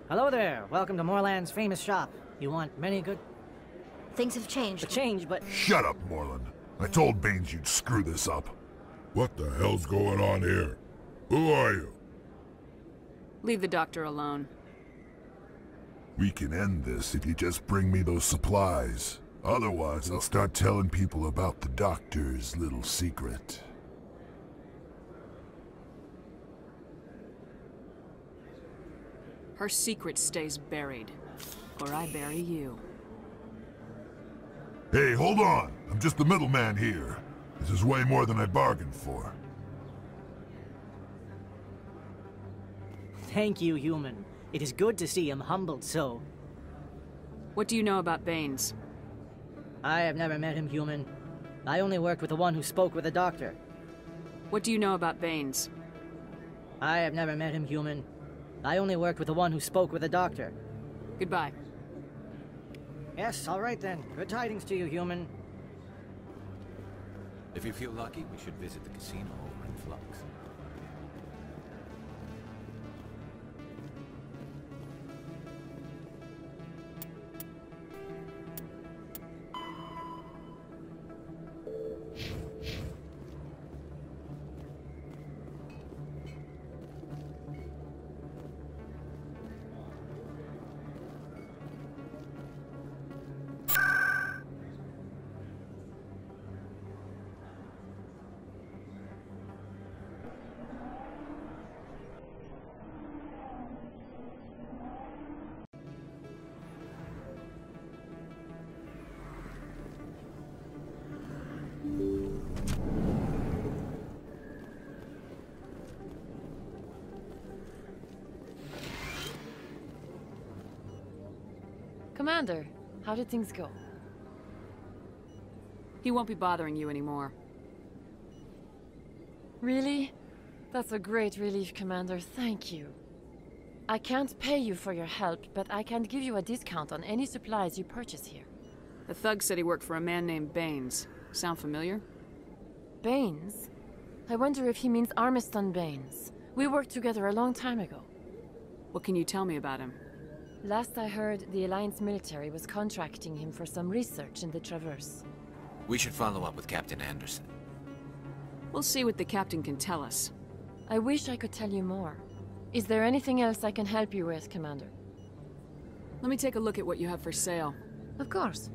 Hello there. Welcome to Morland's famous shop. You want many good... Things have changed. Change, but... Shut up, Morland. I told Baines you'd screw this up. What the hell's going on here? Who are you? Leave the doctor alone. We can end this if you just bring me those supplies. Otherwise, I'll start telling people about the doctor's little secret. Her secret stays buried. Or I bury you. Hey, hold on! I'm just the middleman here. This is way more than I bargained for. Thank you, human. It is good to see him humbled so. What do you know about Baines? I have never met him, human. I only worked with the one who spoke with the doctor. What do you know about Baines? I have never met him, human. I only worked with the one who spoke with the doctor. Goodbye. Yes, all right then. Good tidings to you, human. If you feel lucky, we should visit the casino over in Flux. Commander, how did things go? He won't be bothering you anymore. Really? That's a great relief, Commander. Thank you. I can't pay you for your help, but I can give you a discount on any supplies you purchase here. The thug said he worked for a man named Baines. Sound familiar? Baines? I wonder if he means Armiston Baines. We worked together a long time ago. What can you tell me about him? Last I heard, the Alliance military was contracting him for some research in the Traverse. We should follow up with Captain Anderson. We'll see what the captain can tell us. I wish I could tell you more. Is there anything else I can help you with, Commander? Let me take a look at what you have for sale. Of course.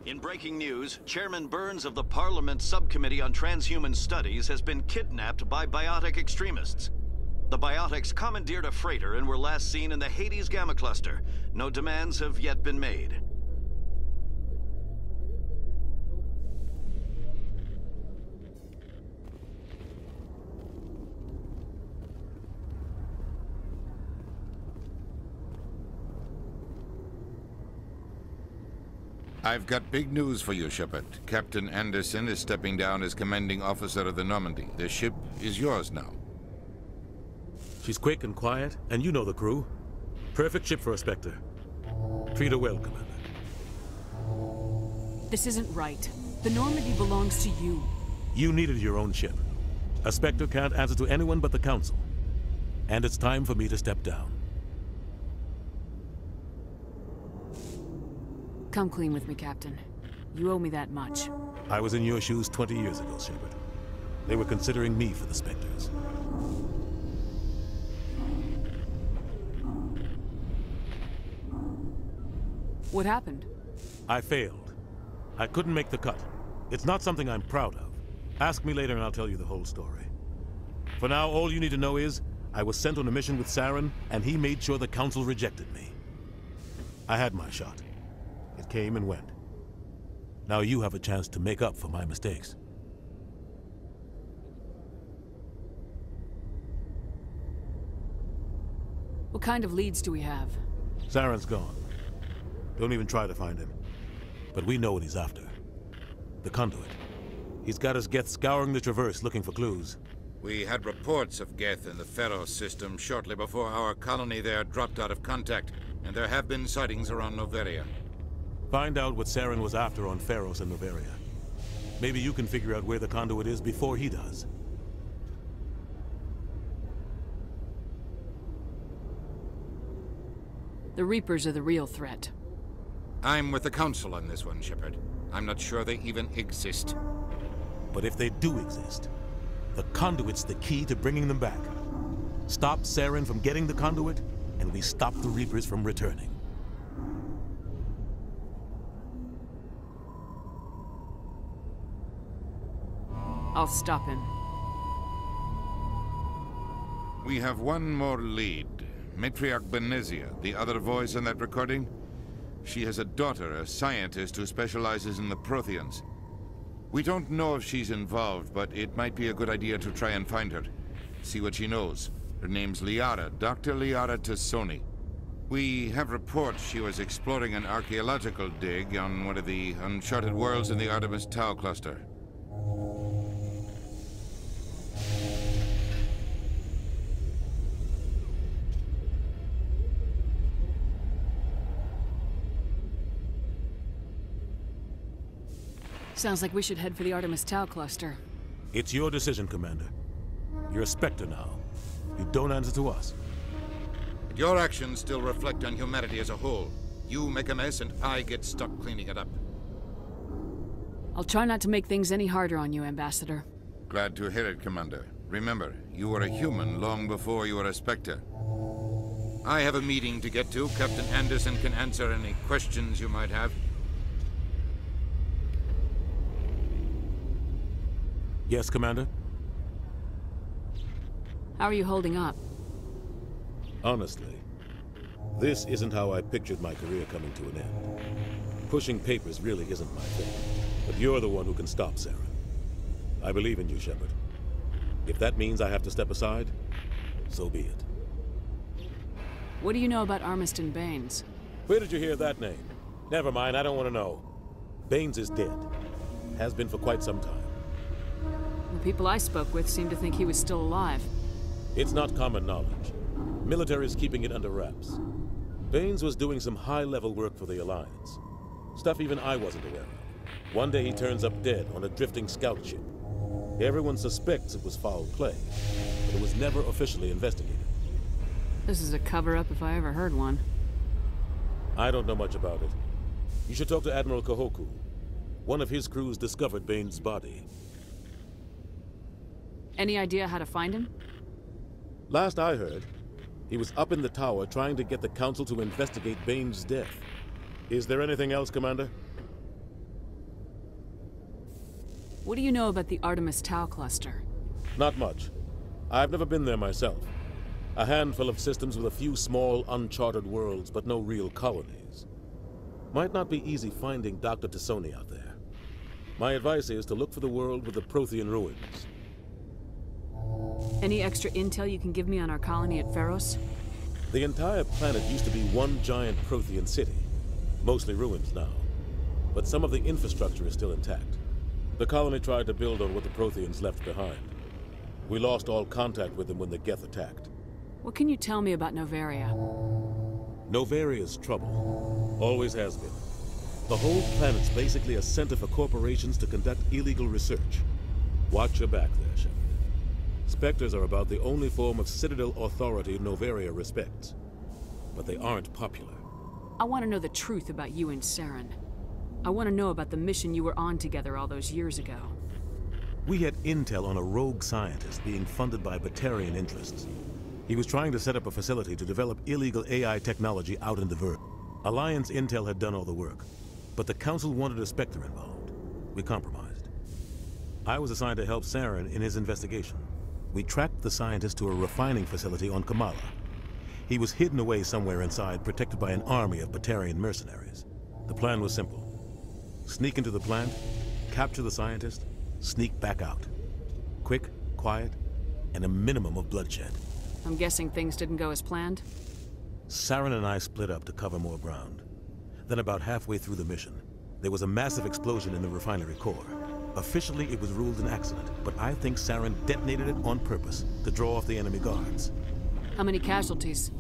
In breaking news, Chairman Burns of the Parliament Subcommittee on Transhuman Studies has been kidnapped by biotic extremists. The biotics commandeered a freighter and were last seen in the Hades Gamma Cluster. No demands have yet been made. I've got big news for you, Shepard. Captain Anderson is stepping down as commanding officer of the Normandy. The ship is yours now. She's quick and quiet, and you know the crew. Perfect ship for a Spectre. Treat her well, Commander. This isn't right. The Normandy belongs to you. You needed your own ship. A Spectre can't answer to anyone but the Council. And it's time for me to step down. Come clean with me, Captain. You owe me that much. I was in your shoes 20 years ago, Shepard. They were considering me for the Spectres. What happened? I failed. I couldn't make the cut. It's not something I'm proud of. Ask me later and I'll tell you the whole story. For now, all you need to know is, I was sent on a mission with Saren, and he made sure the Council rejected me. I had my shot. It came and went. Now you have a chance to make up for my mistakes. What kind of leads do we have? Saren's gone. Don't even try to find him. But we know what he's after. The Conduit. He's got his Geth scouring the Traverse looking for clues. We had reports of Geth in the Pharos system shortly before our colony there dropped out of contact, and there have been sightings around Noveria. Find out what Saren was after on Pharos and Noveria. Maybe you can figure out where the Conduit is before he does. The Reapers are the real threat. I'm with the Council on this one, Shepard. I'm not sure they even exist. But if they do exist, the Conduit's the key to bringing them back. Stop Saren from getting the Conduit, and we stop the Reapers from returning. I'll stop him. We have one more lead. Matriarch Benezia, the other voice in that recording. She has a daughter, a scientist who specializes in the Protheans. We don't know if she's involved, but it might be a good idea to try and find her. See what she knows. Her name's Liara, Dr. Liara Tassoni. We have reports she was exploring an archaeological dig on one of the uncharted worlds in the Artemis Tau cluster. Sounds like we should head for the Artemis Tau cluster. It's your decision, Commander. You're a Spectre now. You don't answer to us. Your actions still reflect on humanity as a whole. You make a mess and I get stuck cleaning it up. I'll try not to make things any harder on you, Ambassador. Glad to hear it, Commander. Remember, you were a human long before you were a Spectre. I have a meeting to get to. Captain Anderson can answer any questions you might have. Yes, Commander? How are you holding up? Honestly, this isn't how I pictured my career coming to an end. Pushing papers really isn't my thing, but you're the one who can stop Saren. I believe in you, Shepard. If that means I have to step aside, so be it. What do you know about Armiston Baines? Where did you hear that name? Never mind, I don't want to know. Baines is dead. Has been for quite some time. The people I spoke with seemed to think he was still alive. It's not common knowledge. Military's keeping it under wraps. Baines was doing some high-level work for the Alliance. Stuff even I wasn't aware of. One day he turns up dead on a drifting scout ship. Everyone suspects it was foul play, but it was never officially investigated. This is a cover-up if I ever heard one. I don't know much about it. You should talk to Admiral Kahoku. One of his crews discovered Baines' body. Any idea how to find him? Last I heard, he was up in the tower trying to get the Council to investigate Baines' death. Is there anything else, Commander? What do you know about the Artemis Tau cluster? Not much. I've never been there myself. A handful of systems with a few small, uncharted worlds, but no real colonies. Might not be easy finding Dr. T'Soni out there. My advice is to look for the world with the Prothean ruins. Any extra intel you can give me on our colony at Pharos? The entire planet used to be one giant Prothean city. Mostly ruins now. But some of the infrastructure is still intact. The colony tried to build on what the Protheans left behind. We lost all contact with them when the Geth attacked. What can you tell me about Novaria? Novaria's trouble. Always has been. The whole planet's basically a center for corporations to conduct illegal research. Watch your back there, Shepard. Spectres are about the only form of Citadel authority Novaria respects. But they aren't popular. I want to know the truth about you and Saren. I want to know about the mission you were on together all those years ago. We had intel on a rogue scientist being funded by Batarian interests. He was trying to set up a facility to develop illegal AI technology out in the Verge. Alliance intel had done all the work, but the Council wanted a Spectre involved. We compromised. I was assigned to help Saren in his investigation. We tracked the scientist to a refining facility on Kamala. He was hidden away somewhere inside, protected by an army of Batarian mercenaries. The plan was simple. Sneak into the plant, capture the scientist, sneak back out. Quick, quiet, and a minimum of bloodshed. I'm guessing things didn't go as planned? Saren and I split up to cover more ground. Then about halfway through the mission, there was a massive explosion in the refinery core. Officially, it was ruled an accident, but I think Saren detonated it on purpose to draw off the enemy guards. How many casualties?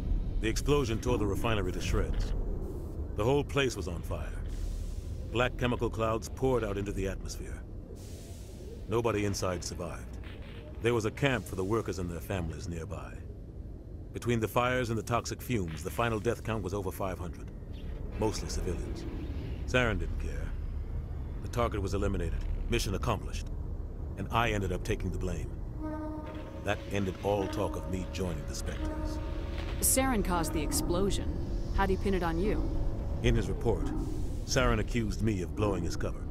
The explosion tore the refinery to shreds. The whole place was on fire. Black chemical clouds poured out into the atmosphere. Nobody inside survived. There was a camp for the workers and their families nearby. Between the fires and the toxic fumes, the final death count was over 500. Mostly civilians. Saren didn't care. The target was eliminated. Mission accomplished. And I ended up taking the blame. That ended all talk of me joining the Spectres. Saren caused the explosion. How'd he pin it on you? In his report, Saren accused me of blowing his cover.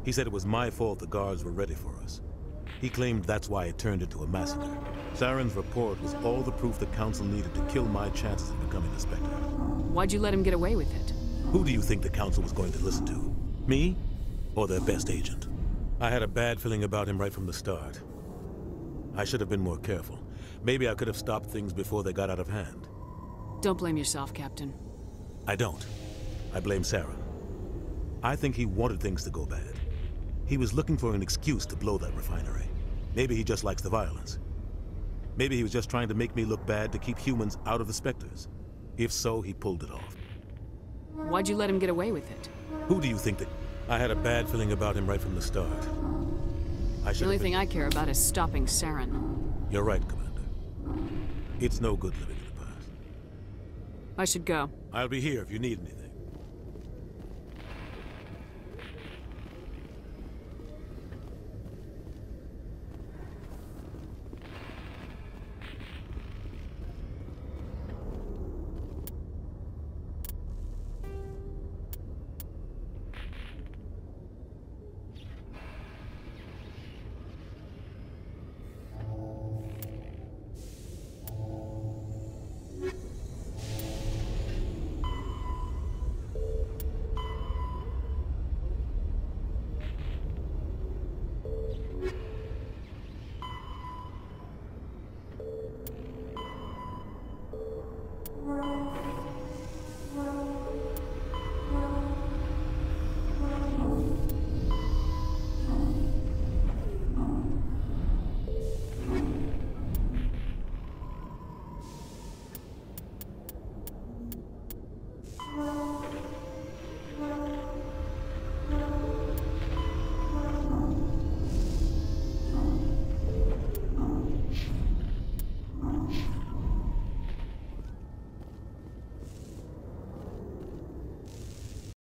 He said it was my fault the guards were ready for us. He claimed that's why it turned into a massacre. Saren's report was all the proof the Council needed to kill my chances of becoming a Spectre. Why'd you let him get away with it? Who do you think the Council was going to listen to? Me? Or their best agent? I had a bad feeling about him right from the start. I should have been more careful. Maybe I could have stopped things before they got out of hand. Don't blame yourself, Captain. I don't. I blame Saren. I think he wanted things to go bad. He was looking for an excuse to blow that refinery. Maybe he just likes the violence. Maybe he was just trying to make me look bad to keep humans out of the Spectres. If so, he pulled it off. Why'd you let him get away with it? Who do you think that... I had a bad feeling about him right from the start. The only thing I care about is stopping Saren. You're right, Commander. It's no good living in the past. I should go. I'll be here if you need anything.